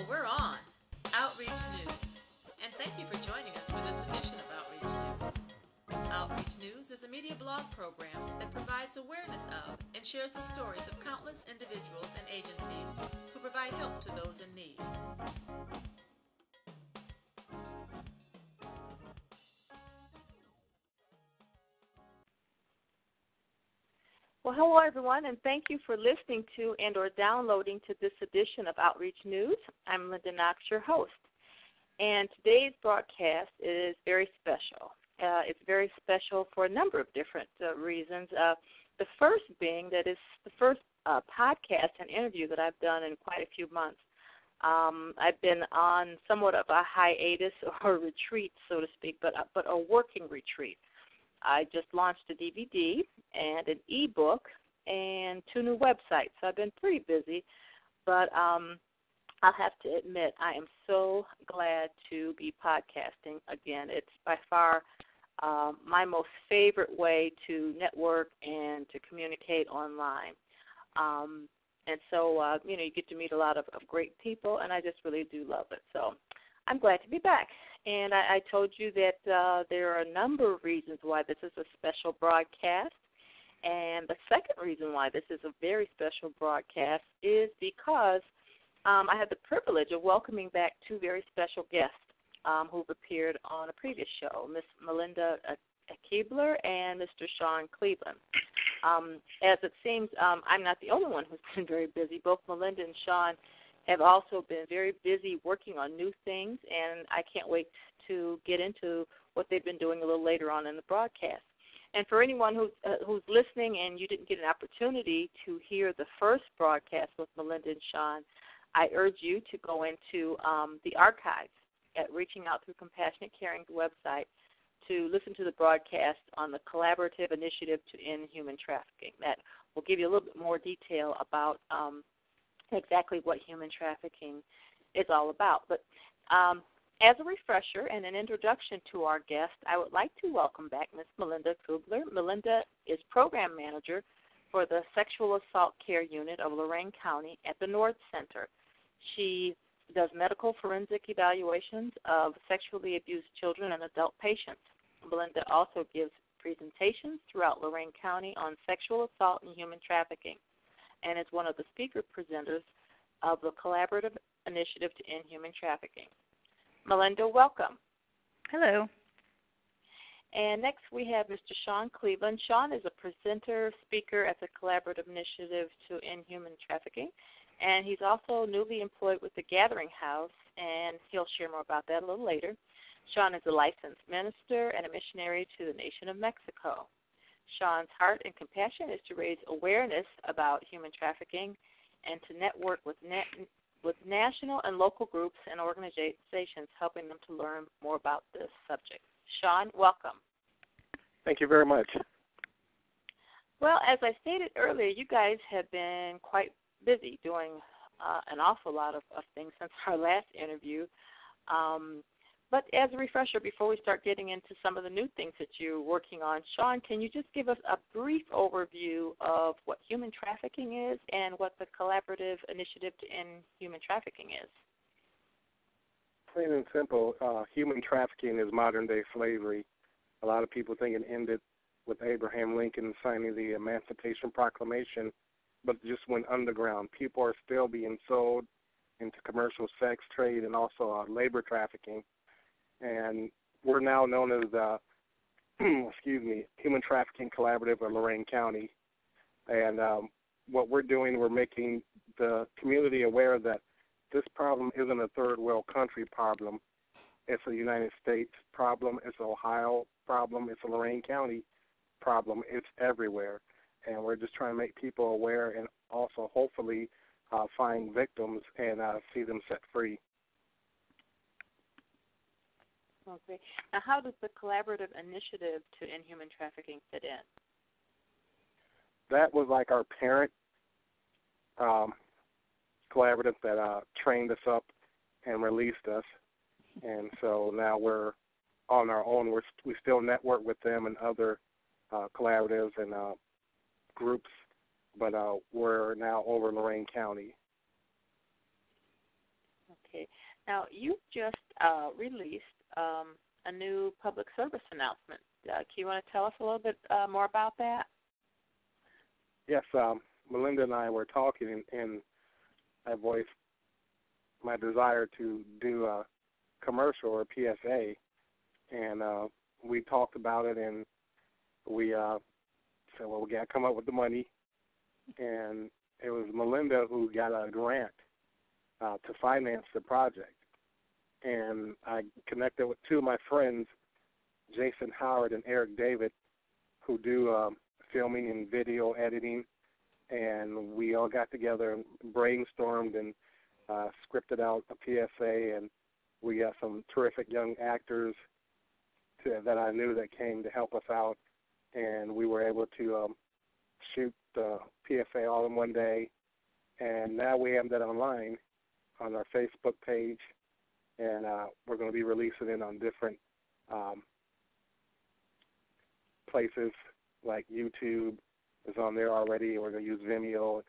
Well, we're on Outreach News, and thank you for joining us for this edition of Outreach News. Outreach News is a media blog program that provides awareness of and shares the stories of countless individuals and agencies who provide help to those in need. Well, hello, everyone, and thank you for listening to and or downloading to this edition of Outreach News. I'm Linda Knox, your host, and today's broadcast is very special. It's very special for a number of different reasons. The first being that it's the first podcast and interview that I've done in quite a few months. I've been on somewhat of a hiatus or retreat, so to speak, but a working retreat. I just launched a DVD and an ebook and 2 new websites. So I've been pretty busy, but I'll have to admit I am so glad to be podcasting again. It's by far my most favorite way to network and to communicate online. And so, you get to meet a lot of great people, and I just really do love it. So I'm glad to be back. And I told you that there are a number of reasons why this is a special broadcast. And the second reason why this is a very special broadcast is because I had the privilege of welcoming back 2 very special guests who've appeared on a previous show, Miss Melinda Kuebler and Mr. Shawn Cleveland. As it seems, I'm not the only one who's been very busy. Both Melinda and Shawn have also been very busy working on new things, and I can't wait to get into what they've been doing a little later on in the broadcast. And for anyone who's listening and you didn't get an opportunity to hear the first broadcast with Melinda and Shawn, I urge you to go into the archives at Reaching Out Through Compassionate Caring's website to listen to the broadcast on the collaborative initiative to end human trafficking. That will give you a little bit more detail about exactly what human trafficking is all about. But as a refresher and an introduction to our guest, I would like to welcome back Ms. Melinda Kuebler. Melinda is program manager for the Sexual Assault Care Unit of Lorain County at the North Center. She does medical forensic evaluations of sexually abused children and adult patients. Melinda also gives presentations throughout Lorain County on sexual assault and human trafficking, and is one of the speaker presenters of the Collaborative Initiative to End Human Trafficking. Melinda, welcome. Hello. And next we have Mr. Shawn Cleveland. Shawn is a presenter, speaker at the Collaborative Initiative to End Human Trafficking, and he's also newly employed with the Gathering House, and he'll share more about that a little later. Shawn is a licensed minister and a missionary to the nation of Mexico. Shawn's heart and compassion is to raise awareness about human trafficking and to network with national and local groups and organizations, helping them to learn more about this subject. Shawn, welcome. Thank you very much. Well, as I stated earlier, you guys have been quite busy doing an awful lot of things since our last interview. But as a refresher, before we start getting into some of the new things that you're working on, Shawn, can you just give us a brief overview of what human trafficking is and what the Collaborative Initiative to End Human Trafficking is? Plain and simple, human trafficking is modern-day slavery. A lot of people think it ended with Abraham Lincoln signing the Emancipation Proclamation, but it just went underground. People are still being sold into commercial sex trade and also labor trafficking. And we're now known as the Human Trafficking Collaborative of Lorain County. And what we're doing, we're making the community aware that this problem isn't a third world country problem. It's a United States problem. It's an Ohio problem. It's a Lorain County problem. It's everywhere. And we're just trying to make people aware and also hopefully find victims and see them set free. Okay. Now, how does the Collaborative Initiative to End Human Trafficking fit in? That was like our parent collaborative that trained us up and released us. And so now we're on our own. We still network with them and other collaboratives and groups, but we're now over Lorain County. Okay. Now, you just released a new public service announcement. Do you want to tell us a little bit more about that? Yes, Melinda and I were talking, and I voiced my desire to do a commercial or PSA, and we talked about it, and we said, well, we got to come up with the money, and it was Melinda who got a grant to finance the project, and I connected with two of my friends, Jason Howard and Eric David, who do filming and video editing, and we all got together and brainstormed and scripted out a PSA, and we got some terrific young actors that I knew that came to help us out, and we were able to shoot the PSA all in one day, and now we have that online on our Facebook page, and we're going to be releasing it on different places like YouTube is on there already. We're going to use Vimeo,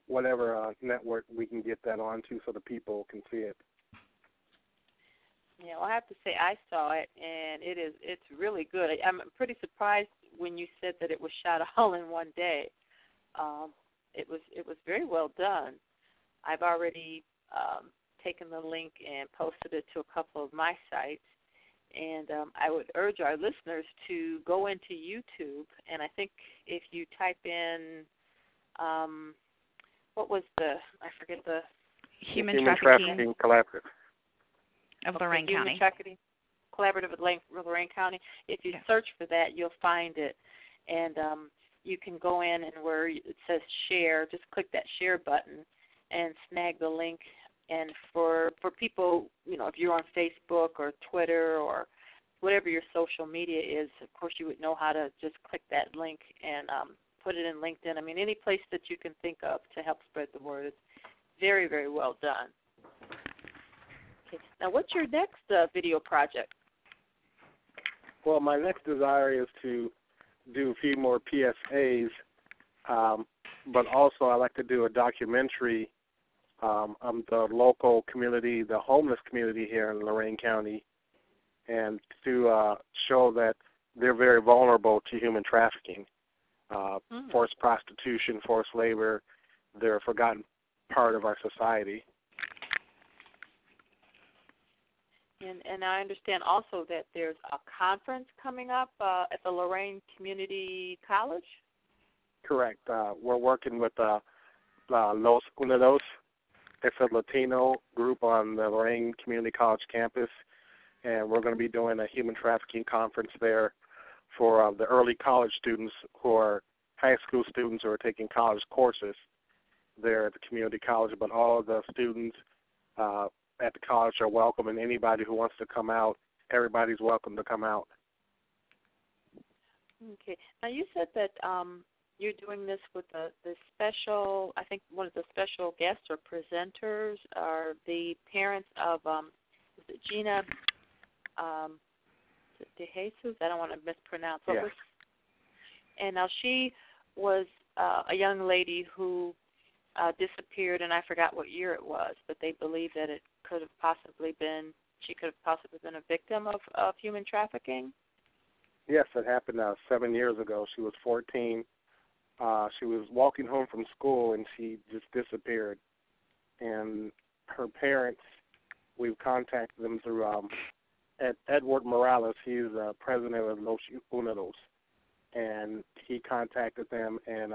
whatever network we can get that onto so the people can see it. Yeah, well, I have to say I saw it, and it's really good. I'm pretty surprised when you said that it was shot all in one day. It was very well done. I've already taken the link and posted it to a couple of my sites, and I would urge our listeners to go into YouTube, and I think if you type in, what was I forget the... Human Trafficking Collaborative. Of Lorain County. Human Trafficking Collaborative of Lorain County. If you search for that, you'll find it, and you can go in and where it says share, just click that share button and snag the link. And for people, if you're on Facebook or Twitter or whatever your social media is, of course you would know how to just click that link and put it in LinkedIn. I mean, any place that you can think of to help spread the word. It's very, very well done. Okay. Now, what's your next video project? Well, my next desire is to do a few more PSAs, but also I'd like to do a documentary on the local community, the homeless community here in Lorain County, and to show that they're very vulnerable to human trafficking, forced prostitution, forced labor. They're a forgotten part of our society. And I understand also that there's a conference coming up at the Lorain Community College? Correct. We're working with Los Unidos. It's a Latino group on the Lorain Community College campus, and we're going to be doing a human trafficking conference there for the early college students who are high school students who are taking college courses there at the community college, but all of the students at the college are welcome, and anybody who wants to come out, everybody's welcome to come out. Okay. Now, you said that you're doing this with the special, I think one of the special guests or presenters are the parents of is it Gina De Jesus? I don't want to mispronounce. Yes. And now she was a young lady who disappeared, and I forgot what year it was, but they believe that she could have possibly been a victim of human trafficking. Yes, it happened 7 years ago. She was 14. She was walking home from school, and she just disappeared. And her parents, we've contacted them through Edward Morales. He's president of Los Unidos. And he contacted them, and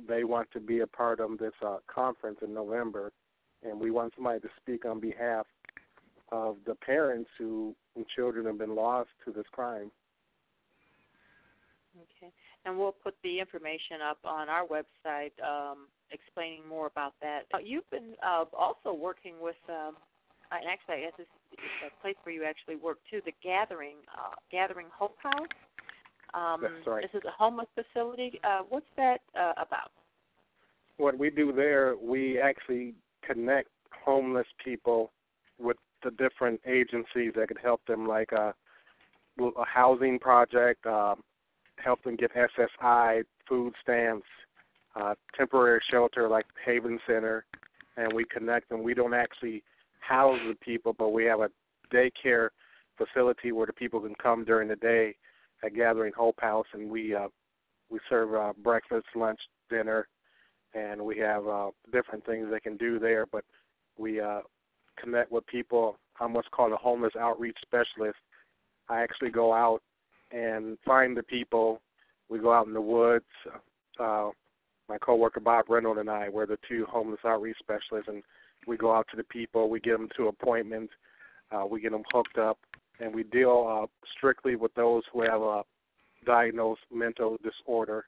they want to be a part of this conference in November. And we want somebody to speak on behalf of the parents whose children have been lost to this crime. Okay. And we'll put the information up on our website explaining more about that. You've been also working with, and actually I guess this is a place where you actually work too, the Gathering Hope House. That's right. This is a homeless facility. What's that about? What we do there, we actually connect homeless people with the different agencies that could help them, like a housing project, help them get SSI, food stamps, temporary shelter like Haven Center, and we connect them. We don't actually house the people, but we have a daycare facility where the people can come during the day at Gathering Hope House, and we serve breakfast, lunch, dinner, and we have different things they can do there. But we connect with people. I'm what's called a homeless outreach specialist. I actually go out and find the people. We go out in the woods. My coworker Bob Reynolds and I, we're the two homeless outreach specialists, and we go out to the people. We get them to appointments. We get them hooked up, and we deal strictly with those who have a diagnosed mental disorder,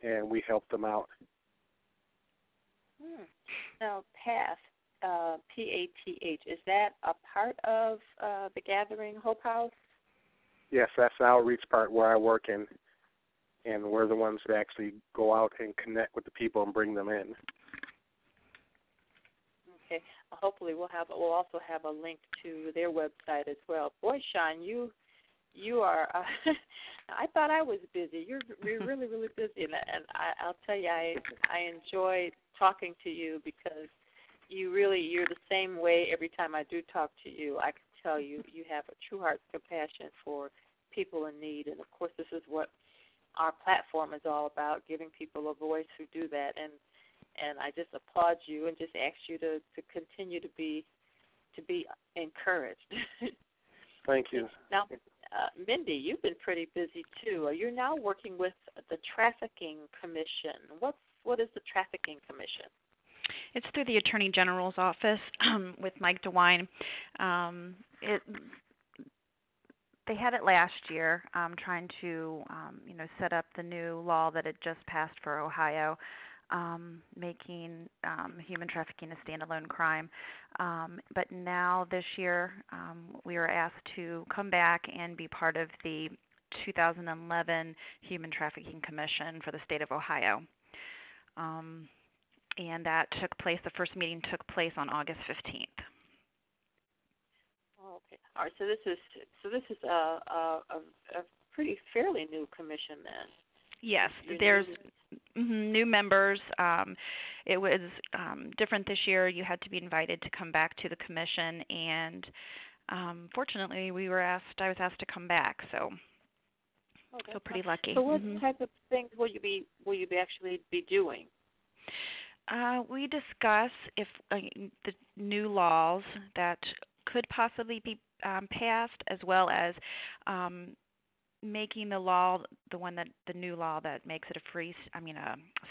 and we help them out. Now, PATH, P-A-T-H, is that a part of the Gathering Hope House? Yes, that's the outreach part where I work in, and we're the ones that actually go out and connect with the people and bring them in. Okay. Well, hopefully we'll also have a link to their website as well. Boy, Shawn, you are. I thought I was busy. You're really, really busy, and I'll tell you, I enjoy talking to you because you're the same way every time I do talk to you. I can tell you have a true heart's compassion for people in need, and of course this is what our platform is all about, giving people a voice who do that, and I just applaud you and just ask you to continue to be encouraged. Thank you. Now, Mindy, you've been pretty busy too. You're now working with the Trafficking Commission. What is the Trafficking Commission? It's through the Attorney General's office with Mike DeWine. They had it last year, trying to set up the new law that had just passed for Ohio, making human trafficking a standalone crime. But now this year we were asked to come back and be part of the 2011 Human Trafficking Commission for the state of Ohio. And that took place, the first meeting took place on August 15th. Oh, okay. All right, so this is a pretty fairly new commission then. Yes, there's new members. It was different this year. You had to be invited to come back to the commission, and fortunately, I was asked to come back. So, feel pretty lucky. So, what type of things will you actually be doing? We discuss if the new laws that could possibly be passed, as well as making the law, the new law that makes it a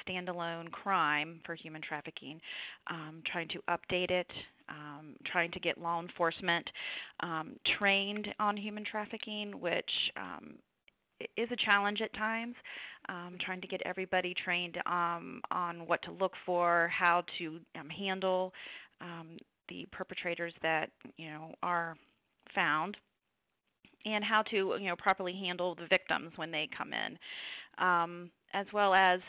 standalone crime for human trafficking, trying to update it, trying to get law enforcement trained on human trafficking, which is a challenge at times, trying to get everybody trained on what to look for, how to handle the perpetrators that are found, and how to properly handle the victims when they come in, as well as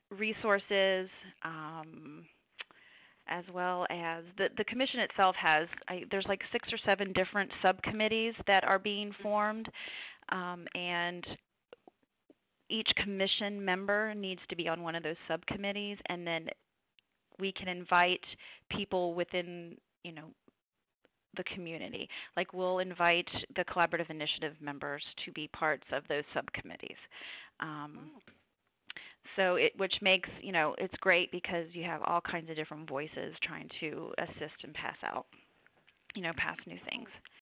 resources, as well as the commission itself has there's like 6 or 7 different subcommittees that are being formed, and each commission member needs to be on one of those subcommittees, and then we can invite people within the community. Like, we'll invite the collaborative initiative members to be parts of those subcommittees. So which makes, it's great because you have all kinds of different voices trying to assist and pass new things.